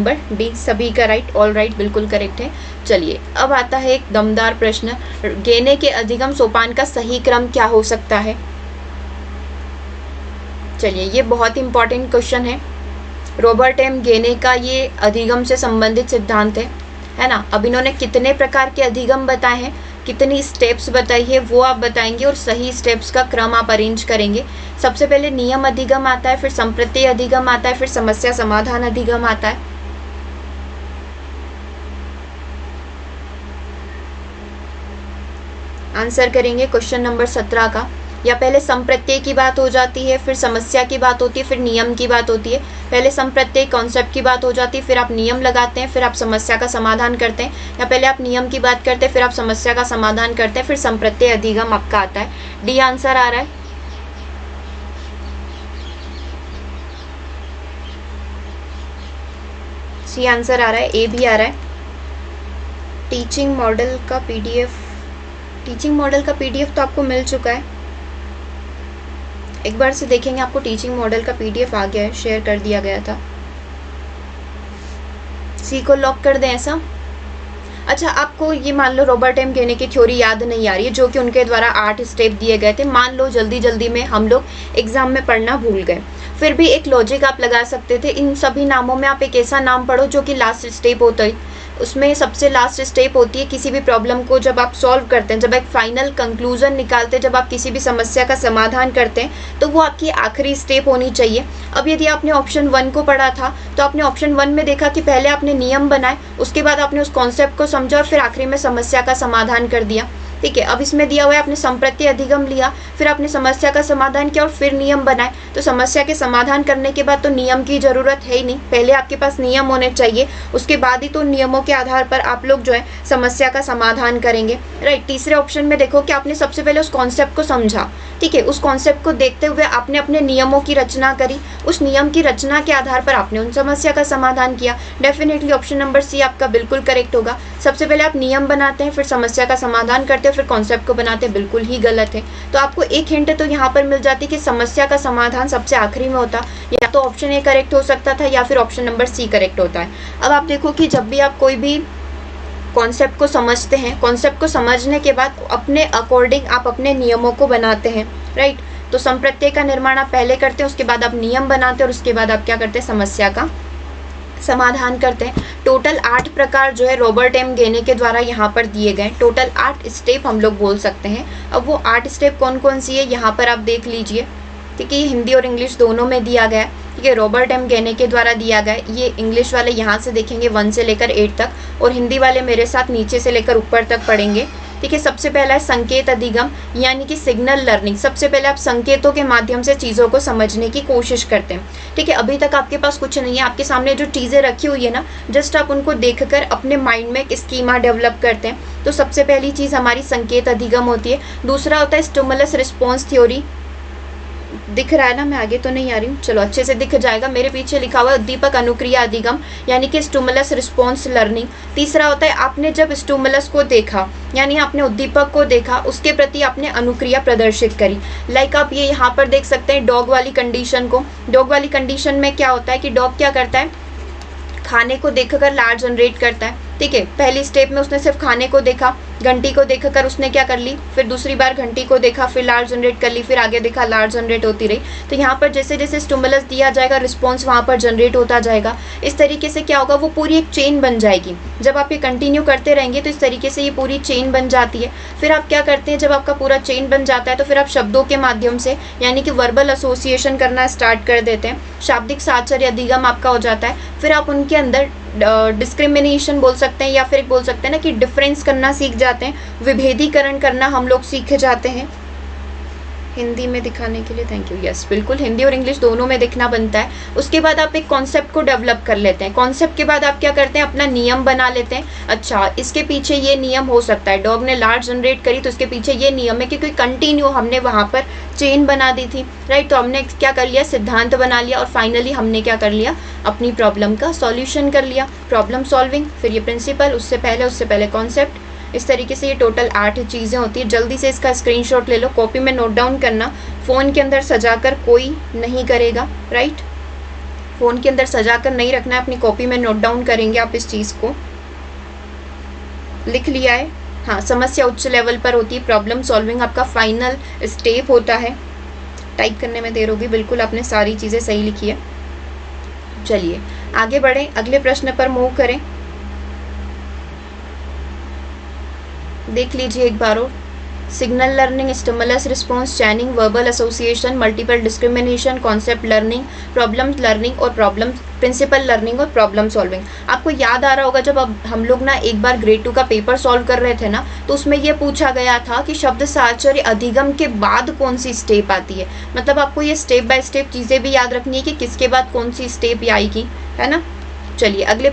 Number D सभी का right, all right, बिल्कुल करेक्ट है। चलिए अब आता है एक दमदार प्रश्न, गेने के अधिगम सोपान का सही क्रम क्या हो सकता है? चलिए ये बहुत इंपॉर्टेंट क्वेश्चन है। रॉबर्ट एम गेने का ये अधिगम से संबंधित सिद्धांत है ना। अब इन्होंने कितने प्रकार के अधिगम बताए हैं, कितनी स्टेप्स बताई है वो आप बताएंगे और सही स्टेप्स का क्रम आप अरेंज करेंगे। सबसे पहले नियम अधिगम आता है, फिर संप्रत्यय अधिगम आता है, फिर समस्या समाधान अधिगम आता है। आंसर करेंगे क्वेश्चन नंबर 17 का। या पहले संप्रत्यय की बात हो जाती है, फिर समस्या की बात होती है, फिर नियम की बात होती है। पहले संप्रत्यय कॉन्सेप्ट की बात हो जाती है, फिर आप नियम लगाते हैं, फिर आप समस्या का समाधान करते हैं। या पहले आप नियम की बात करते हैं, फिर आप समस्या का समाधान करते हैं, फिर संप्रत्यय अधिगम आपका आता है। डी आंसर आ रहा है। सी आंसर आ रहा है, ए भी आ रहा है। टीचिंग मॉडल का पीडीएफ तो आपको मिल चुका है, एक बार से देखेंगे आपको टीचिंग मॉडल का पीडीएफ आ गया है, शेयर कर दिया गया था। सी को लॉक कर दें ऐसा। अच्छा, आपको ये मान लो रॉबर्ट एम गेने की थ्योरी याद नहीं आ रही है, जो कि उनके द्वारा 8 स्टेप दिए गए थे। मान लो जल्दी जल्दी में हम लोग एग्जाम में पढ़ना भूल गए, फिर भी एक लॉजिक आप लगा सकते थे। इन सभी नामों में आप एक ऐसा नाम पढ़ो जो कि लास्ट स्टेप होता है, उसमें सबसे लास्ट स्टेप होती है किसी भी प्रॉब्लम को जब आप सॉल्व करते हैं, जब एक फाइनल कंक्लूजन निकालते हैं, जब आप किसी भी समस्या का समाधान करते हैं, तो वो आपकी आखिरी स्टेप होनी चाहिए। अब यदि आपने ऑप्शन 1 को पढ़ा था तो आपने ऑप्शन 1 में देखा कि पहले आपने नियम बनाए, उसके बाद आपने उस कॉन्सेप्ट को समझा और फिर आखिरी में समस्या का समाधान कर दिया। ठीक है, अब इसमें दिया हुआ है आपने संप्रत्यय अधिगम लिया, फिर आपने समस्या का समाधान किया और फिर नियम बनाए। तो समस्या के समाधान करने के बाद तो नियम की जरूरत है ही नहीं, पहले आपके पास नियम होने चाहिए, उसके बाद ही तो नियमों के आधार पर आप लोग जो है समस्या का समाधान करेंगे। राइट, तीसरे ऑप्शन में देखो कि आपने सबसे पहले उस कॉन्सेप्ट को समझा। ठीक है, उस कॉन्सेप्ट को देखते हुए आपने अपने नियमों की रचना करी, उस नियम की रचना के आधार पर आपने उन समस्या का समाधान किया। डेफिनेटली ऑप्शन नंबर सी आपका बिल्कुल करेक्ट होगा। सबसे पहले आप नियम बनाते हैं, फिर समस्या का समाधान करते हैं, फिर कॉन्सेप्ट को बनाते हैं, बिल्कुल ही गलत है। तो आपको एक हिंट तो यहाँ पर मिल जाती कि समस्या का समाधान सबसे आखिरी में होता, या तो ऑप्शन ए करेक्ट हो सकता था या फिर ऑप्शन नंबर सी करेक्ट होता है। अब आप देखो कि जब भी आप कोई भी कॉन्सेप्ट को समझते हैं, कॉन्सेप्ट को समझने के बाद अपने अकॉर्डिंग आप अपने नियमों को बनाते हैं। राइट, तो संप्रत्यय का निर्माण आप पहले करते हैं, उसके बाद आप नियम बनाते हैं और उसके बाद आप क्या करते हैं, समस्या का समाधान करते हैं। टोटल 8 प्रकार जो है रॉबर्ट एम गेने के द्वारा यहाँ पर दिए गए, टोटल 8 स्टेप हम लोग बोल सकते हैं। अब वो 8 स्टेप कौन कौन सी है यहाँ पर आप देख लीजिए। ठीक है, ये हिंदी और इंग्लिश दोनों में दिया गया है। ठीक है, रॉबर्ट एम गेने के द्वारा दिया गया है। ये इंग्लिश वाले यहाँ से देखेंगे 1 से लेकर 8 तक, और हिंदी वाले मेरे साथ नीचे से लेकर ऊपर तक पढ़ेंगे। ठीक है, सबसे पहला है संकेत अधिगम, यानी कि सिग्नल लर्निंग। सबसे पहले आप संकेतों के माध्यम से चीज़ों को समझने की कोशिश करते हैं। ठीक है, अभी तक आपके पास कुछ नहीं है, आपके सामने जो चीज़ें रखी हुई है ना, जस्ट आप उनको देखकर अपने माइंड में एक स्कीमा डेवलप करते हैं। तो सबसे पहली चीज़ हमारी संकेत अधिगम होती है। दूसरा होता है स्टिमुलस रिस्पॉन्स थ्योरी। दिख रहा है ना, मैं आगे तो नहीं आ रही हूँ, चलो अच्छे से दिख जाएगा, मेरे पीछे लिखा हुआ है उद्दीपक अनुक्रिया अधिगम, यानी कि स्टिमुलस रिस्पॉन्स लर्निंग। तीसरा होता है आपने जब स्टिमुलस को देखा, यानी आपने उद्दीपक को देखा, उसके प्रति आपने अनुक्रिया प्रदर्शित करी। लाइक आप ये यहाँ पर देख सकते हैं डॉग वाली कंडीशन को। डॉग वाली कंडीशन में क्या होता है कि डॉग क्या करता है, खाने को देखकर लार जनरेट करता है। ठीक है, पहली स्टेप में उसने सिर्फ खाने को देखा, घंटी को देखकर उसने क्या कर ली, फिर दूसरी बार घंटी को देखा, फिर लार जनरेट कर ली, फिर आगे देखा लार जनरेट होती रही। तो यहाँ पर जैसे जैसे स्टिमुलस दिया जाएगा, रिस्पॉन्स वहाँ पर जनरेट होता जाएगा। इस तरीके से क्या होगा, वो पूरी एक चेन बन जाएगी। जब आप ये कंटिन्यू करते रहेंगे तो इस तरीके से ये पूरी चेन बन जाती है। फिर आप क्या करते हैं, जब आपका पूरा चेन बन जाता है तो फिर आप शब्दों के माध्यम से, यानी कि वर्बल एसोसिएशन करना स्टार्ट कर देते हैं। शाब्दिक साहचर्य अधिगम आपका हो जाता है। फिर आप उनके अंदर डिस्क्रिमिनेशन बोल सकते हैं, या फिर बोल सकते हैं ना कि डिफरेंस करना सीख जाते हैं, विभेदीकरण करना हम लोग सीख जाते हैं। हिंदी में दिखाने के लिए थैंक यू। यस, बिल्कुल हिंदी और इंग्लिश दोनों में दिखना बनता है। उसके बाद आप एक कॉन्सेप्ट को डेवलप कर लेते हैं। कॉन्सेप्ट के बाद आप क्या करते हैं, अपना नियम बना लेते हैं। अच्छा, इसके पीछे ये नियम हो सकता है, डॉग ने लार जनरेट करी तो इसके पीछे ये नियम है, क्योंकि कंटिन्यू हमने वहाँ पर चेन बना दी थी। राइट, तो हमने क्या कर लिया, सिद्धांत बना लिया, और फाइनली हमने क्या कर लिया, अपनी प्रॉब्लम का सॉल्यूशन कर लिया। प्रॉब्लम सॉल्विंग, फिर ये प्रिंसिपल, उससे पहले कॉन्सेप्ट। इस तरीके से ये टोटल 8 चीज़ें होती है। जल्दी से इसका स्क्रीनशॉट ले लो, कॉपी में नोट डाउन करना, फ़ोन के अंदर सजाकर कोई नहीं करेगा। राइट, फ़ोन के अंदर सजा कर नहीं रखना है, अपनी कॉपी में नोट डाउन करेंगे आप इस चीज़ को। लिख लिया है? हाँ, समस्या उच्च लेवल पर होती है, प्रॉब्लम सॉल्विंग आपका फाइनल स्टेप होता है। टाइप करने में देर होगी, बिल्कुल आपने सारी चीज़ें सही लिखी है। चलिए आगे बढ़ें, अगले प्रश्न पर मूव करें। देख लीजिए एक बार और। Signal learning, stimulus response, चैनिंग, verbal association, multiple discrimination, concept learning, problem learning और प्रॉब्लम प्रिंसिपल लर्निंग और प्रॉब्लम सॉल्विंग। आपको याद आ रहा होगा जब अब हम लोग ना एक बार ग्रेड 2 का पेपर सॉल्व कर रहे थे ना, तो उसमें यह पूछा गया था कि शब्द साहचर्य अधिगम के बाद कौन सी स्टेप आती है। मतलब आपको ये स्टेप बाय स्टेप चीज़ें भी याद रखनी है कि किसके बाद कौन सी स्टेप आएगी, है ना। चलिए अगले